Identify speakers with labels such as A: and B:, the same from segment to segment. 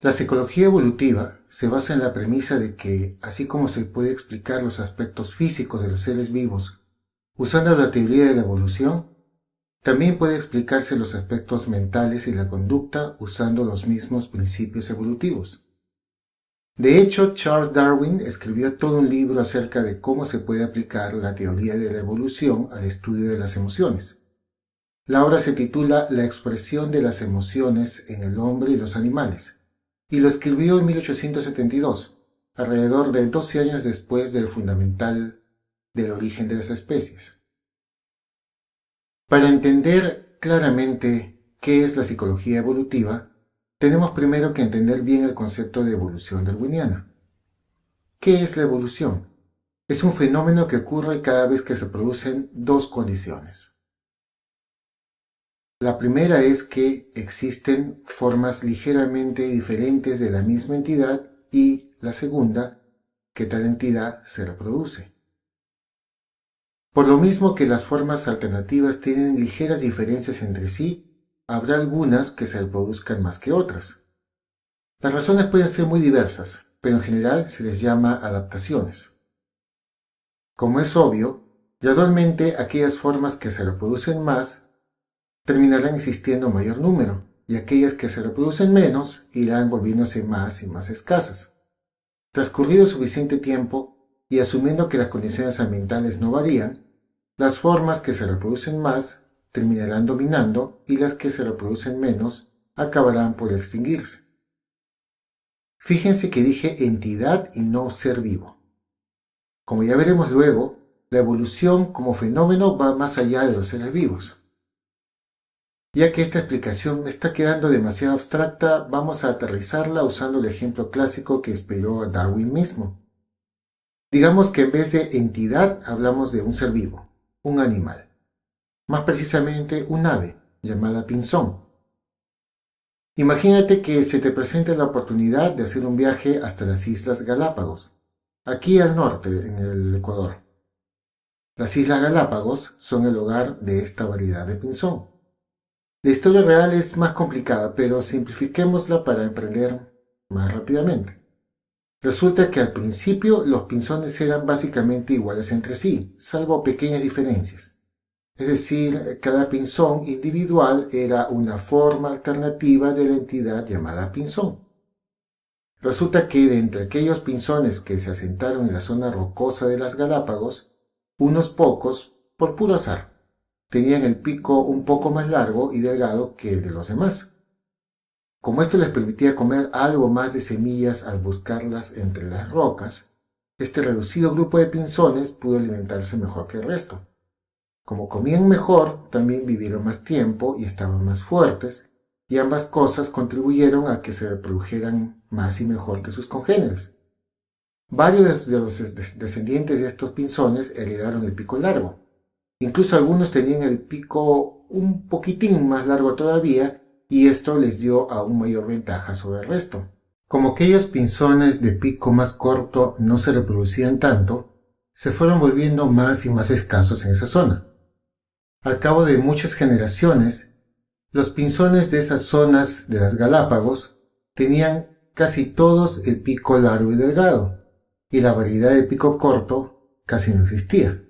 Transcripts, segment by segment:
A: La psicología evolutiva se basa en la premisa de que, así como se puede explicar los aspectos físicos de los seres vivos usando la teoría de la evolución, también puede explicarse los aspectos mentales y la conducta usando los mismos principios evolutivos. De hecho, Charles Darwin escribió todo un libro acerca de cómo se puede aplicar la teoría de la evolución al estudio de las emociones. La obra se titula La expresión de las emociones en el hombre y los animales, y lo escribió en 1872, alrededor de 12 años después del fundamental del origen de las especies. Para entender claramente qué es la psicología evolutiva, tenemos primero que entender bien el concepto de evolución darwiniana. ¿Qué es la evolución? Es un fenómeno que ocurre cada vez que se producen dos condiciones. La primera es que existen formas ligeramente diferentes de la misma entidad y la segunda, que tal entidad se reproduce. Por lo mismo que las formas alternativas tienen ligeras diferencias entre sí, habrá algunas que se reproduzcan más que otras. Las razones pueden ser muy diversas, pero en general se les llama adaptaciones. Como es obvio, gradualmente aquellas formas que se reproducen más terminarán existiendo en mayor número, y aquellas que se reproducen menos irán volviéndose más y más escasas. Transcurrido suficiente tiempo, y asumiendo que las condiciones ambientales no varían, las formas que se reproducen más terminarán dominando y las que se reproducen menos acabarán por extinguirse. Fíjense que dije entidad y no ser vivo. Como ya veremos luego, la evolución como fenómeno va más allá de los seres vivos. Ya que esta explicación me está quedando demasiado abstracta, vamos a aterrizarla usando el ejemplo clásico que inspiró a Darwin mismo. Digamos que en vez de entidad hablamos de un ser vivo, un animal. Más precisamente un ave, llamada pinzón. Imagínate que se te presenta la oportunidad de hacer un viaje hasta las Islas Galápagos, aquí al norte, en el Ecuador. Las Islas Galápagos son el hogar de esta variedad de pinzón. La historia real es más complicada, pero simplifiquémosla para emprender más rápidamente. Resulta que al principio los pinzones eran básicamente iguales entre sí, salvo pequeñas diferencias. Es decir, cada pinzón individual era una forma alternativa de la entidad llamada pinzón. Resulta que de entre aquellos pinzones que se asentaron en la zona rocosa de las Galápagos, unos pocos, por puro azar, tenían el pico un poco más largo y delgado que el de los demás. Como esto les permitía comer algo más de semillas al buscarlas entre las rocas, este reducido grupo de pinzones pudo alimentarse mejor que el resto. Como comían mejor, también vivieron más tiempo y estaban más fuertes, y ambas cosas contribuyeron a que se reprodujeran más y mejor que sus congéneres. Varios de los descendientes de estos pinzones heredaron el pico largo. Incluso algunos tenían el pico un poquitín más largo todavía, y esto les dio aún mayor ventaja sobre el resto. Como aquellos pinzones de pico más corto no se reproducían tanto, se fueron volviendo más y más escasos en esa zona. Al cabo de muchas generaciones, los pinzones de esas zonas de las Galápagos tenían casi todos el pico largo y delgado, y la variedad de pico corto casi no existía.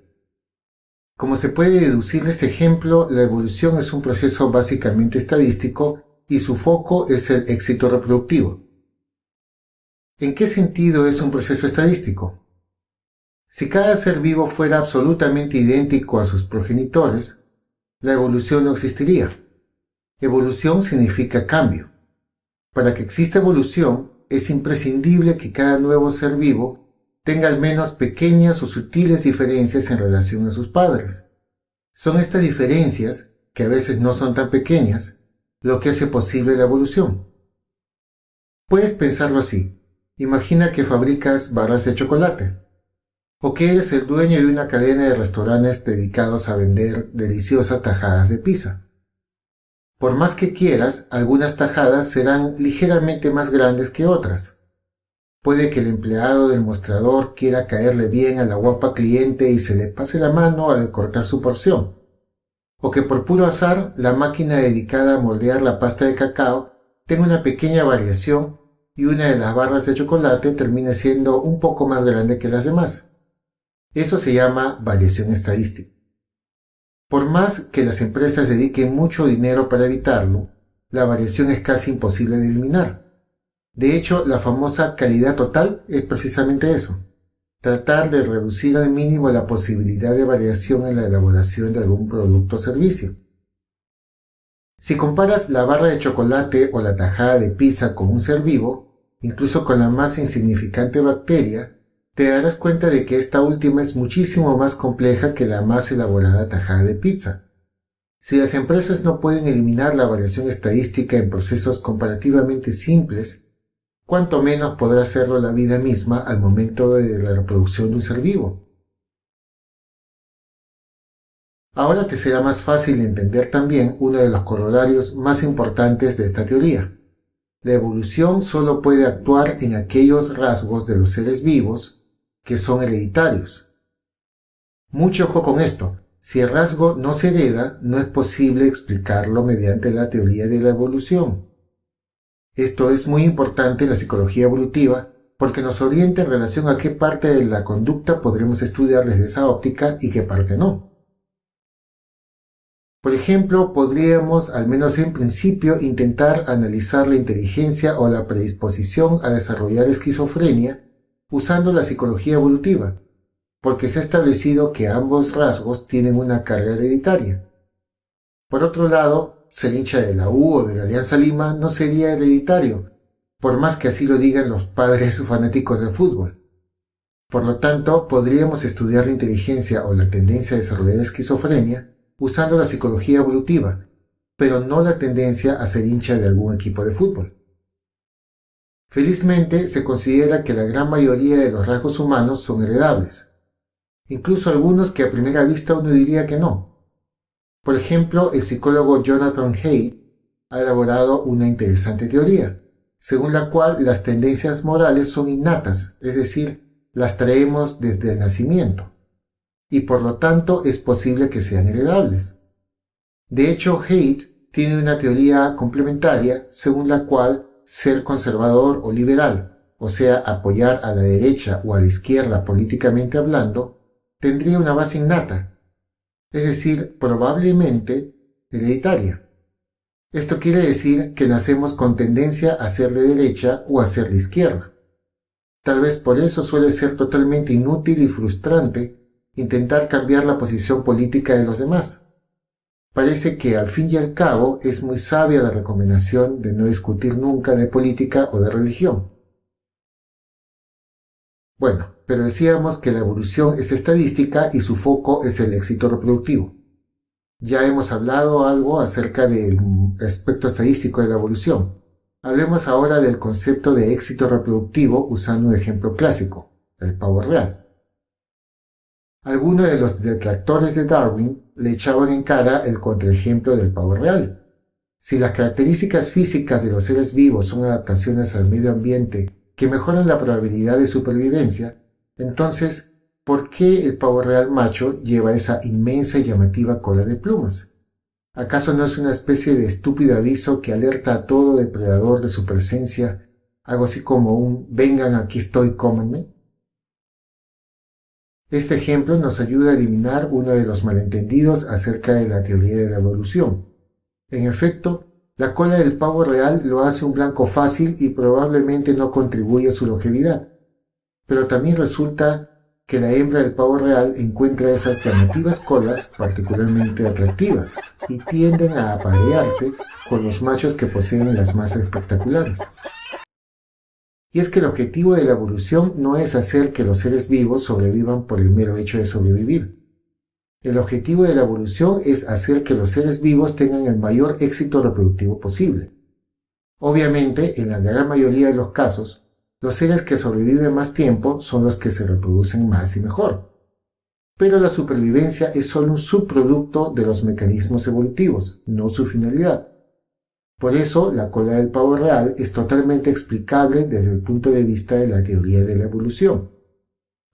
A: Como se puede deducir de este ejemplo, la evolución es un proceso básicamente estadístico y su foco es el éxito reproductivo. ¿En qué sentido es un proceso estadístico? Si cada ser vivo fuera absolutamente idéntico a sus progenitores, la evolución no existiría. Evolución significa cambio. Para que exista evolución, es imprescindible que cada nuevo ser vivo tenga al menos pequeñas o sutiles diferencias en relación a sus padres. Son estas diferencias, que a veces no son tan pequeñas, lo que hace posible la evolución. Puedes pensarlo así. Imagina que fabricas barras de chocolate, o que eres el dueño de una cadena de restaurantes dedicados a vender deliciosas tajadas de pizza. Por más que quieras, algunas tajadas serán ligeramente más grandes que otras. Puede que el empleado del mostrador quiera caerle bien a la guapa cliente y se le pase la mano al cortar su porción. O que por puro azar la máquina dedicada a moldear la pasta de cacao tenga una pequeña variación y una de las barras de chocolate termine siendo un poco más grande que las demás. Eso se llama variación estadística. Por más que las empresas dediquen mucho dinero para evitarlo, la variación es casi imposible de eliminar. De hecho, la famosa calidad total es precisamente eso: tratar de reducir al mínimo la posibilidad de variación en la elaboración de algún producto o servicio. Si comparas la barra de chocolate o la tajada de pizza con un ser vivo, incluso con la más insignificante bacteria, te darás cuenta de que esta última es muchísimo más compleja que la más elaborada tajada de pizza. Si las empresas no pueden eliminar la variación estadística en procesos comparativamente simples, cuánto menos podrá hacerlo la vida misma al momento de la reproducción de un ser vivo. Ahora te será más fácil entender también uno de los corolarios más importantes de esta teoría. La evolución solo puede actuar en aquellos rasgos de los seres vivos que son hereditarios. Mucho ojo con esto: si el rasgo no se hereda, no es posible explicarlo mediante la teoría de la evolución. Esto es muy importante en la psicología evolutiva porque nos orienta en relación a qué parte de la conducta podremos estudiar desde esa óptica y qué parte no. Por ejemplo, podríamos, al menos en principio, intentar analizar la inteligencia o la predisposición a desarrollar esquizofrenia usando la psicología evolutiva, porque se ha establecido que ambos rasgos tienen una carga hereditaria. Por otro lado, ser hincha de la U o de la Alianza Lima no sería hereditario, por más que así lo digan los padres fanáticos del fútbol. Por lo tanto, podríamos estudiar la inteligencia o la tendencia a desarrollar esquizofrenia usando la psicología evolutiva, pero no la tendencia a ser hincha de algún equipo de fútbol. Felizmente, se considera que la gran mayoría de los rasgos humanos son heredables, incluso algunos que a primera vista uno diría que no. Por ejemplo, el psicólogo Jonathan Haidt ha elaborado una interesante teoría, según la cual las tendencias morales son innatas, es decir, las traemos desde el nacimiento, y por lo tanto es posible que sean heredables. De hecho, Haidt tiene una teoría complementaria según la cual ser conservador o liberal, o sea, apoyar a la derecha o a la izquierda políticamente hablando, tendría una base innata, es decir, probablemente hereditaria. Esto quiere decir que nacemos con tendencia a ser de derecha o a ser de izquierda. Tal vez por eso suele ser totalmente inútil y frustrante intentar cambiar la posición política de los demás. Parece que al fin y al cabo es muy sabia la recomendación de no discutir nunca de política o de religión. Bueno, pero decíamos que la evolución es estadística y su foco es el éxito reproductivo. Ya hemos hablado algo acerca del aspecto estadístico de la evolución. Hablemos ahora del concepto de éxito reproductivo usando un ejemplo clásico, el pavo real. Algunos de los detractores de Darwin le echaban en cara el contraejemplo del pavo real. Si las características físicas de los seres vivos son adaptaciones al medio ambiente que mejoran la probabilidad de supervivencia, entonces, ¿por qué el pavo real macho lleva esa inmensa y llamativa cola de plumas? ¿Acaso no es una especie de estúpido aviso que alerta a todo depredador de su presencia, algo así como un «vengan, aquí estoy, cómanme»? Este ejemplo nos ayuda a eliminar uno de los malentendidos acerca de la teoría de la evolución. En efecto, la cola del pavo real lo hace un blanco fácil y probablemente no contribuye a su longevidad. Pero también resulta que la hembra del pavo real encuentra esas llamativas colas particularmente atractivas y tienden a aparearse con los machos que poseen las más espectaculares. Y es que el objetivo de la evolución no es hacer que los seres vivos sobrevivan por el mero hecho de sobrevivir. El objetivo de la evolución es hacer que los seres vivos tengan el mayor éxito reproductivo posible. Obviamente, en la gran mayoría de los casos, los seres que sobreviven más tiempo son los que se reproducen más y mejor. Pero la supervivencia es solo un subproducto de los mecanismos evolutivos, no su finalidad. Por eso, la cola del pavo real es totalmente explicable desde el punto de vista de la teoría de la evolución.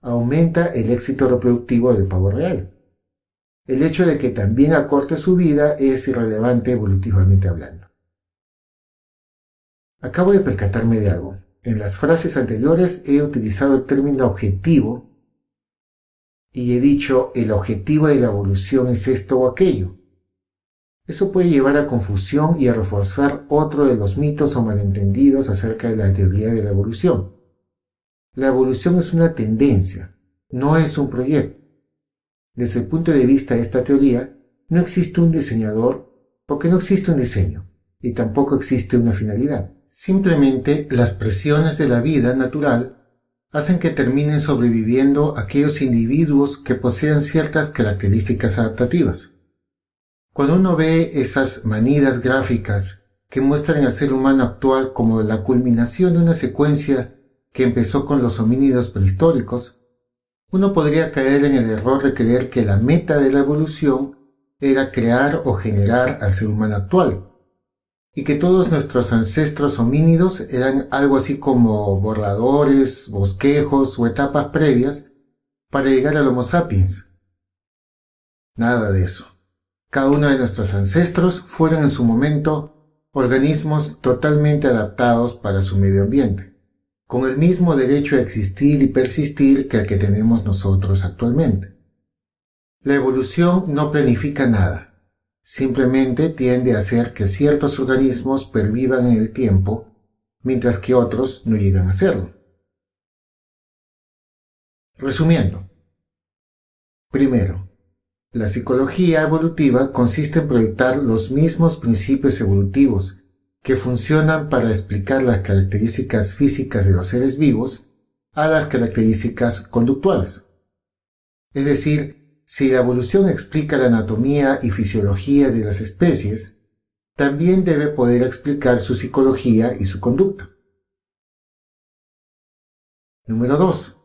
A: Aumenta el éxito reproductivo del pavo real. El hecho de que también acorte su vida es irrelevante evolutivamente hablando. Acabo de percatarme de algo. en las frases anteriores he utilizado el término objetivo y he dicho el objetivo de la evolución es esto o aquello. Eso puede llevar a confusión y a reforzar otro de los mitos o malentendidos acerca de la teoría de la evolución. La evolución es una tendencia, no es un proyecto. Desde el punto de vista de esta teoría, no existe un diseñador porque no existe un diseño y tampoco existe una finalidad. Simplemente las presiones de la vida natural hacen que terminen sobreviviendo aquellos individuos que posean ciertas características adaptativas. Cuando uno ve esas manidas gráficas que muestran al ser humano actual como la culminación de una secuencia que empezó con los homínidos prehistóricos, uno podría caer en el error de creer que la meta de la evolución era crear o generar al ser humano actual, y que todos nuestros ancestros homínidos eran algo así como borradores, bosquejos o etapas previas para llegar al Homo sapiens. Nada de eso. Cada uno de nuestros ancestros fueron en su momento organismos totalmente adaptados para su medio ambiente, con el mismo derecho a existir y persistir que el que tenemos nosotros actualmente. La evolución no planifica nada. Simplemente tiende a hacer que ciertos organismos pervivan en el tiempo, mientras que otros no llegan a hacerlo. Resumiendo. Primero, la psicología evolutiva consiste en proyectar los mismos principios evolutivos que funcionan para explicar las características físicas de los seres vivos a las características conductuales. Es decir, si la evolución explica la anatomía y fisiología de las especies, también debe poder explicar su psicología y su conducta. Número 2.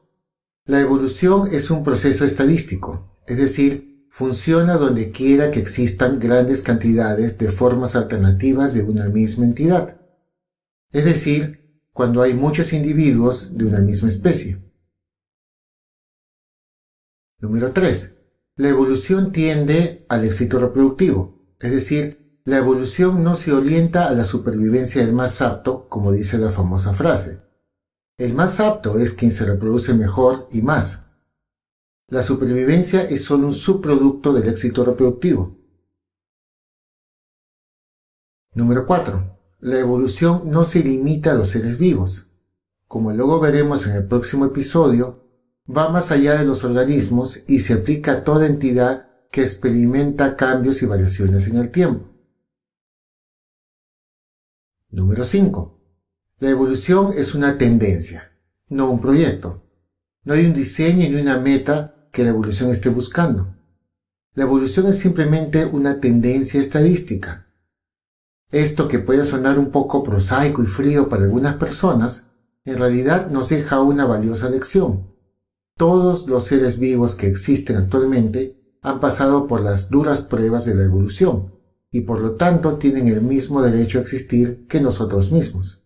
A: La evolución es un proceso estadístico, es decir, funciona donde quiera que existan grandes cantidades de formas alternativas de una misma entidad, es decir, cuando hay muchos individuos de una misma especie. Número 3. La evolución tiende al éxito reproductivo, es decir, la evolución no se orienta a la supervivencia del más apto, como dice la famosa frase. El más apto es quien se reproduce mejor y más. La supervivencia es solo un subproducto del éxito reproductivo. Número 4. La evolución no se limita a los seres vivos. Como luego veremos en el próximo episodio, va más allá de los organismos y se aplica a toda entidad que experimenta cambios y variaciones en el tiempo. Número 5. La evolución es una tendencia, no un proyecto. No hay un diseño ni una meta que la evolución esté buscando. La evolución es simplemente una tendencia estadística. Esto que puede sonar un poco prosaico y frío para algunas personas, en realidad nos deja una valiosa lección. Todos los seres vivos que existen actualmente han pasado por las duras pruebas de la evolución y por lo tanto tienen el mismo derecho a existir que nosotros mismos.